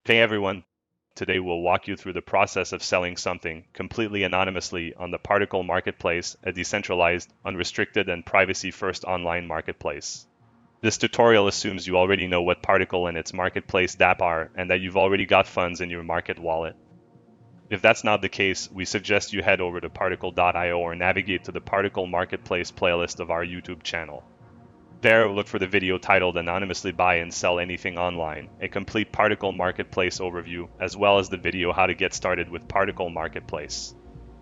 Hey everyone, today we'll walk you through the process of selling something completely anonymously on the Particl Marketplace, a decentralized, unrestricted, and privacy-first online marketplace. This tutorial assumes you already know what Particl and its marketplace dApp are and that you've already got funds in your market wallet. If that's not the case, we suggest you head over to Particl.io or navigate to the Particl Marketplace playlist of our YouTube channel. There, look for the video titled Anonymously Buy and Sell Anything Online, a complete Particl Marketplace overview, as well as the video How to Get Started with Particl Marketplace.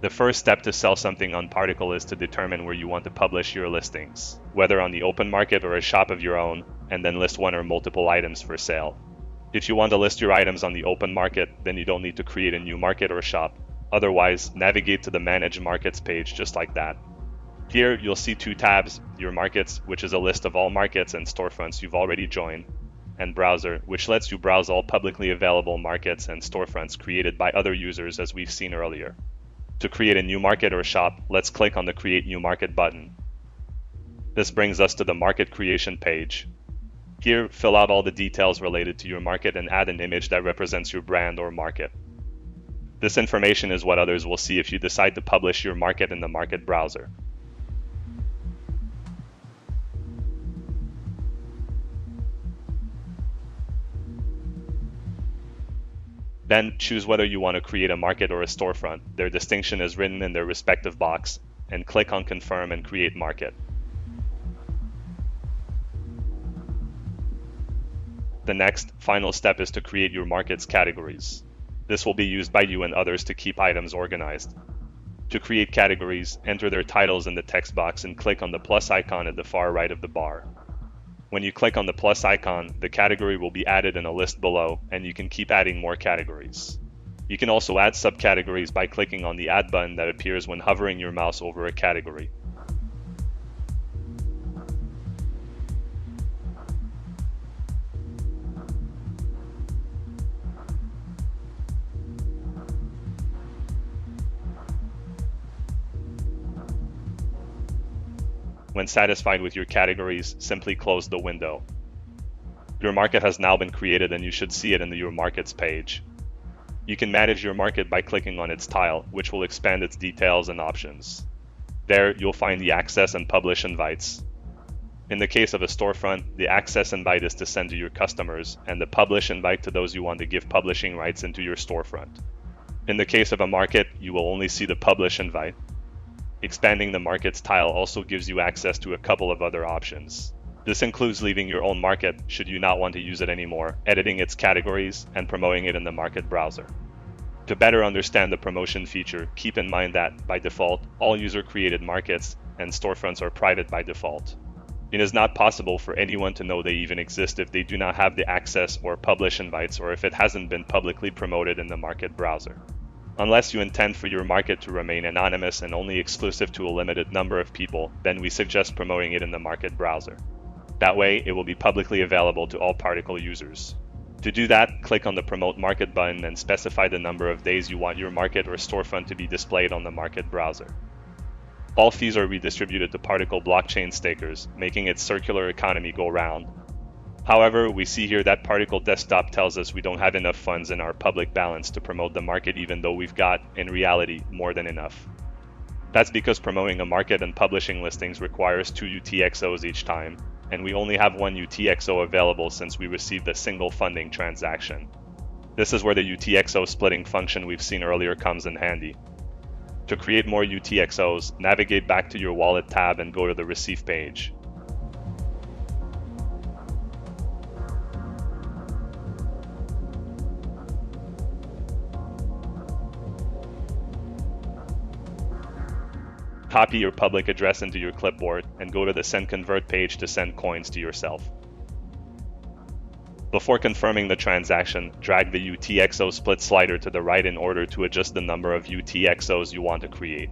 The first step to sell something on Particl is to determine where you want to publish your listings, whether on the open market or a shop of your own, and then list one or multiple items for sale. If you want to list your items on the open market, then you don't need to create a new market or shop. Otherwise, navigate to the Manage Markets page just like that. Here, you'll see two tabs, Your Markets, which is a list of all markets and storefronts you've already joined, and Browser, which lets you browse all publicly available markets and storefronts created by other users as we've seen earlier. To create a new market or shop, let's click on the Create New Market button. This brings us to the Market Creation page. Here, fill out all the details related to your market and add an image that represents your brand or market. This information is what others will see if you decide to publish your market in the market browser. Then choose whether you want to create a market or a storefront. Their distinction is written in their respective box, and click on Confirm and Create Market. The next, final step is to create your market's categories. This will be used by you and others to keep items organized. To create categories, enter their titles in the text box and click on the plus icon at the far right of the bar. When you click on the plus icon, the category will be added in a list below, and you can keep adding more categories. You can also add subcategories by clicking on the Add button that appears when hovering your mouse over a category. When satisfied with your categories, simply close the window. Your market has now been created and you should see it in the Your Markets page. You can manage your market by clicking on its tile, which will expand its details and options. There, you'll find the Access and Publish invites. In the case of a storefront, the Access invite is to send to your customers, and the Publish invite to those you want to give publishing rights into your storefront. In the case of a market, you will only see the Publish invite. Expanding the markets tile also gives you access to a couple of other options. This includes leaving your own market should you not want to use it anymore, editing its categories, and promoting it in the market browser. To better understand the promotion feature, keep in mind that, by default, all user-created markets and storefronts are private by default. It is not possible for anyone to know they even exist if they do not have the access or publish invites or if it hasn't been publicly promoted in the market browser. Unless you intend for your market to remain anonymous and only exclusive to a limited number of people, then we suggest promoting it in the market browser. That way, it will be publicly available to all Particl users. To do that, click on the Promote Market button and specify the number of days you want your market or storefront to be displayed on the market browser. All fees are redistributed to Particl blockchain stakers, making its circular economy go round. However, we see here that Particl Desktop tells us we don't have enough funds in our public balance to promote the market even though we've got, in reality, more than enough. That's because promoting a market and publishing listings requires 2 UTXOs each time, and we only have 1 UTXO available since we received a single funding transaction. This is where the UTXO splitting function we've seen earlier comes in handy. To create more UTXOs, navigate back to your Wallet tab and go to the Receive page. Copy your public address into your clipboard and go to the Send Convert page to send coins to yourself. Before confirming the transaction, drag the UTXO split slider to the right in order to adjust the number of UTXOs you want to create.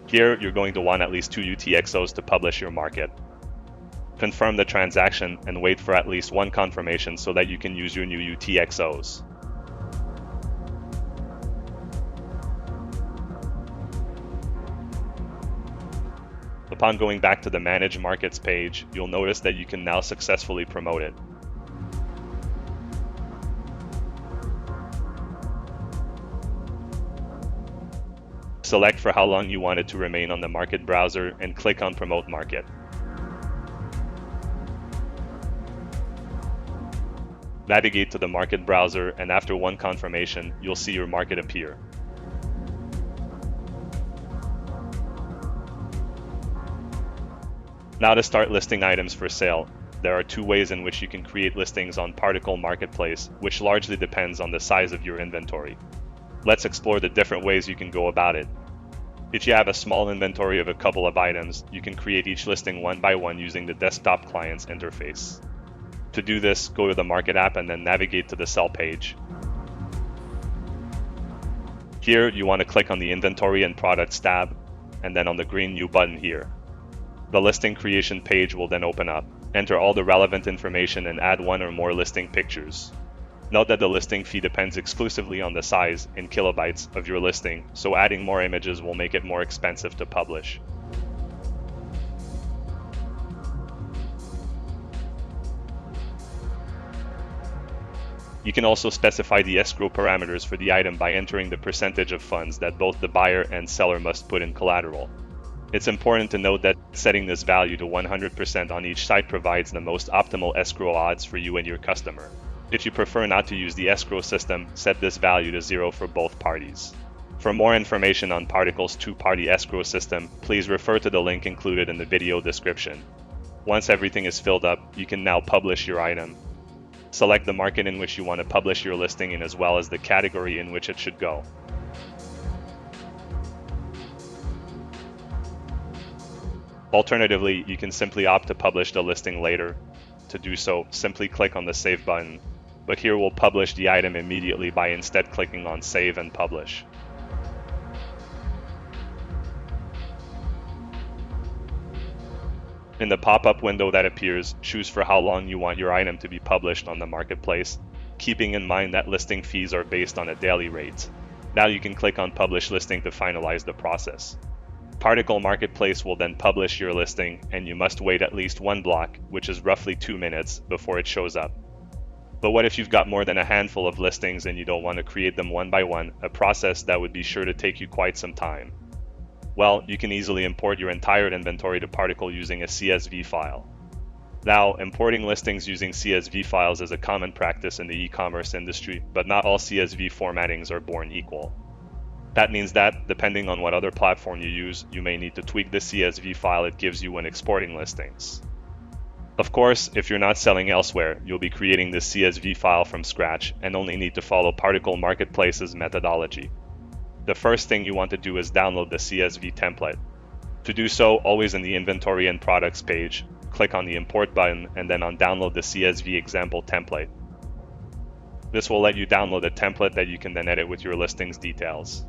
Here, you're going to want at least 2 UTXOs to publish your market. Confirm the transaction and wait for at least 1 confirmation so that you can use your new UTXOs. Upon going back to the Manage Markets page, you'll notice that you can now successfully promote it. Select for how long you want it to remain on the market browser and click on Promote Market. Navigate to the market browser, and after one confirmation, you'll see your market appear. Now to start listing items for sale, there are two ways in which you can create listings on Particl Marketplace, which largely depends on the size of your inventory. Let's explore the different ways you can go about it. If you have a small inventory of a couple of items, you can create each listing one by one using the desktop client's interface. To do this, go to the Market app and then navigate to the Sell page. Here, you want to click on the Inventory and Products tab, and then on the green New button here. The listing creation page will then open up. Enter all the relevant information and add one or more listing pictures. Note that the listing fee depends exclusively on the size, in kilobytes, of your listing, so adding more images will make it more expensive to publish. You can also specify the escrow parameters for the item by entering the percentage of funds that both the buyer and seller must put in collateral. It's important to note that setting this value to 100% on each site provides the most optimal escrow odds for you and your customer. If you prefer not to use the escrow system, set this value to 0 for both parties. For more information on Particl's two-party escrow system, please refer to the link included in the video description. Once everything is filled up, you can now publish your item. Select the market in which you want to publish your listing in, as well as the category in which it should go. Alternatively, you can simply opt to publish the listing later. To do so, simply click on the Save button, but here we'll publish the item immediately by instead clicking on Save and Publish. In the pop-up window that appears, choose for how long you want your item to be published on the marketplace, keeping in mind that listing fees are based on a daily rate. Now you can click on Publish Listing to finalize the process. Particl Marketplace will then publish your listing, and you must wait at least one block, which is roughly 2 minutes, before it shows up. But what if you've got more than a handful of listings and you don't want to create them one by one, a process that would be sure to take you quite some time? Well, you can easily import your entire inventory to Particl using a CSV file. Now, importing listings using CSV files is a common practice in the e-commerce industry, but not all CSV formattings are born equal. That means that, depending on what other platform you use, you may need to tweak the CSV file it gives you when exporting listings. Of course, if you're not selling elsewhere, you'll be creating this CSV file from scratch and only need to follow Particl Marketplace's methodology. The first thing you want to do is download the CSV template. To do so, always in the Inventory and Products page, click on the Import button and then on Download the CSV example template. This will let you download a template that you can then edit with your listings details.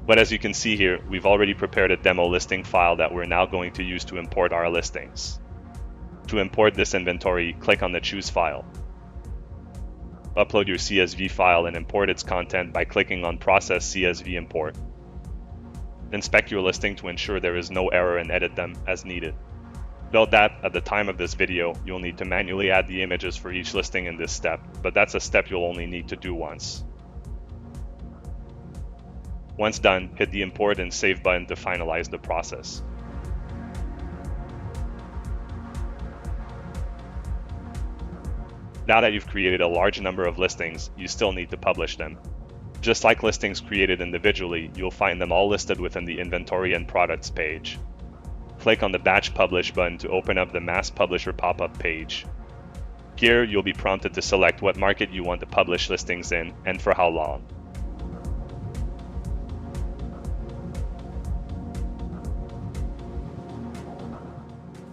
But as you can see here, we've already prepared a demo listing file that we're now going to use to import our listings. To import this inventory, click on the Choose File. Upload your CSV file and import its content by clicking on Process CSV Import. Inspect your listing to ensure there is no error and edit them as needed. Note that, at the time of this video, you'll need to manually add the images for each listing in this step, but that's a step you'll only need to do once. Once done, hit the Import and Save button to finalize the process. Now that you've created a large number of listings, you still need to publish them. Just like listings created individually, you'll find them all listed within the Inventory and Products page. Click on the Batch Publish button to open up the Mass Publisher pop-up page. Here, you'll be prompted to select what market you want to publish listings in and for how long.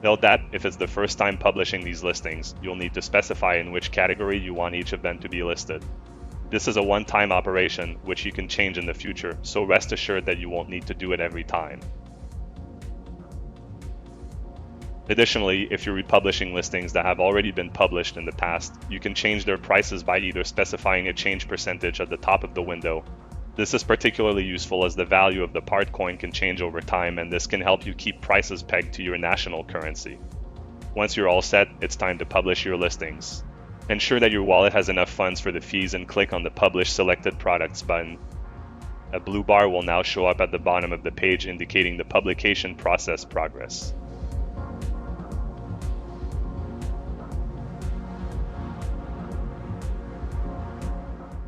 Note that, if it's the first time publishing these listings, you'll need to specify in which category you want each of them to be listed. This is a one-time operation, which you can change in the future, so rest assured that you won't need to do it every time. Additionally, if you're republishing listings that have already been published in the past, you can change their prices by either specifying a change percentage at the top of the window. This is particularly useful as the value of the part coin can change over time, and this can help you keep prices pegged to your national currency. Once you're all set, it's time to publish your listings. Ensure that your wallet has enough funds for the fees and click on the Publish Selected Products button. A blue bar will now show up at the bottom of the page indicating the publication process progress.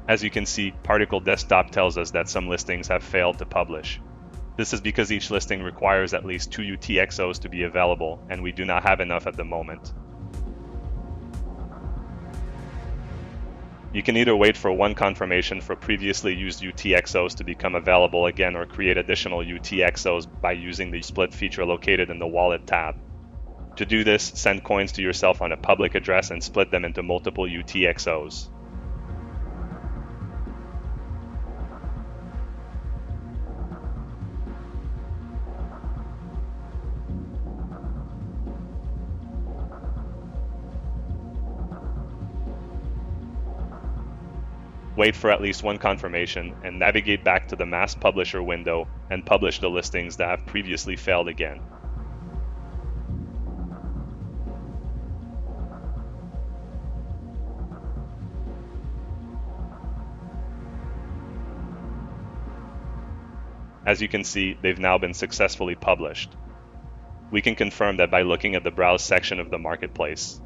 As you can see, Particl Desktop tells us that some listings have failed to publish. This is because each listing requires at least 2 UTXOs to be available, and we do not have enough at the moment. You can either wait for one confirmation for previously used UTXOs to become available again or create additional UTXOs by using the split feature located in the Wallet tab. To do this, send coins to yourself on a public address and split them into multiple UTXOs. Wait for at least one confirmation and navigate back to the Mass Publisher window and publish the listings that have previously failed again. As you can see, they've now been successfully published. We can confirm that by looking at the Browse section of the marketplace.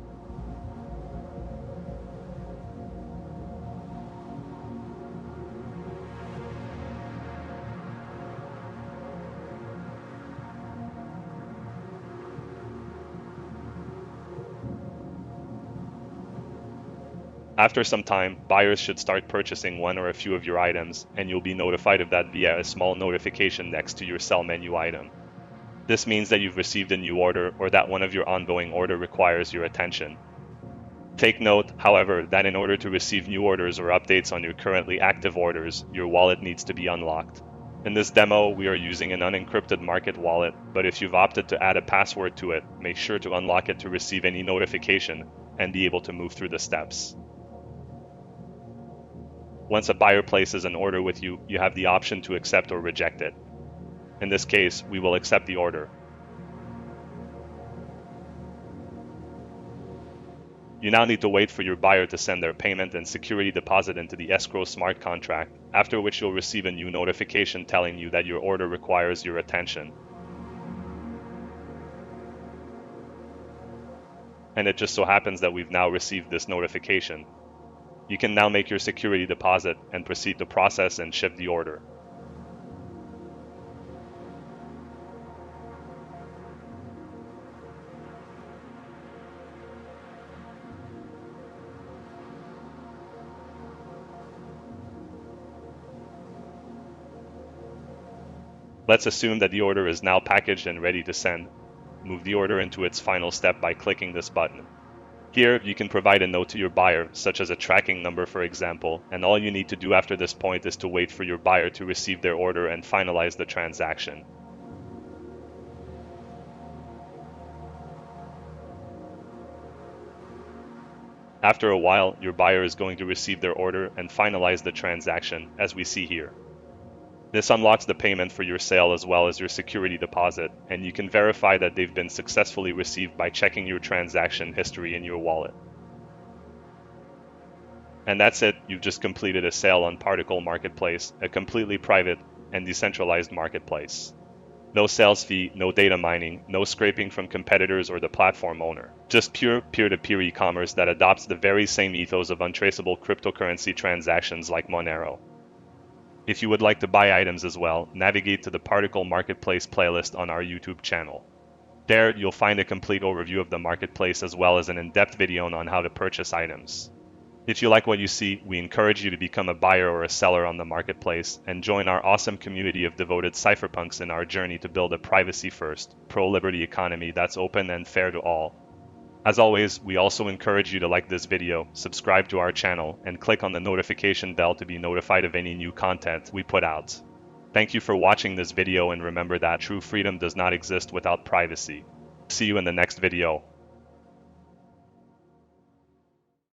After some time, buyers should start purchasing one or a few of your items, and you'll be notified of that via a small notification next to your Sell menu item. This means that you've received a new order or that one of your ongoing orders requires your attention. Take note, however, that in order to receive new orders or updates on your currently active orders, your wallet needs to be unlocked. In this demo, we are using an unencrypted market wallet, but if you've opted to add a password to it, make sure to unlock it to receive any notification and be able to move through the steps. Once a buyer places an order with you, you have the option to accept or reject it. In this case, we will accept the order. You now need to wait for your buyer to send their payment and security deposit into the Escrow smart contract, after which you'll receive a new notification telling you that your order requires your attention. And it just so happens that we've now received this notification. You can now make your security deposit and proceed to process and ship the order. Let's assume that the order is now packaged and ready to send. Move the order into its final step by clicking this button. Here, you can provide a note to your buyer, such as a tracking number for example, and all you need to do after this point is to wait for your buyer to receive their order and finalize the transaction. After a while, your buyer is going to receive their order and finalize the transaction, as we see here. This unlocks the payment for your sale as well as your security deposit, and you can verify that they've been successfully received by checking your transaction history in your wallet. And that's it, you've just completed a sale on Particl Marketplace, a completely private and decentralized marketplace. No sales fee, no data mining, no scraping from competitors or the platform owner. Just pure peer-to-peer e-commerce that adopts the very same ethos of untraceable cryptocurrency transactions like Monero. If you would like to buy items as well, navigate to the Particl Marketplace playlist on our YouTube channel. There, you'll find a complete overview of the marketplace as well as an in-depth video on how to purchase items. If you like what you see, we encourage you to become a buyer or a seller on the marketplace and join our awesome community of devoted cypherpunks in our journey to build a privacy-first, pro-liberty economy that's open and fair to all. As always, we also encourage you to like this video, subscribe to our channel, and click on the notification bell to be notified of any new content we put out. Thank you for watching this video, and remember that true freedom does not exist without privacy. See you in the next video.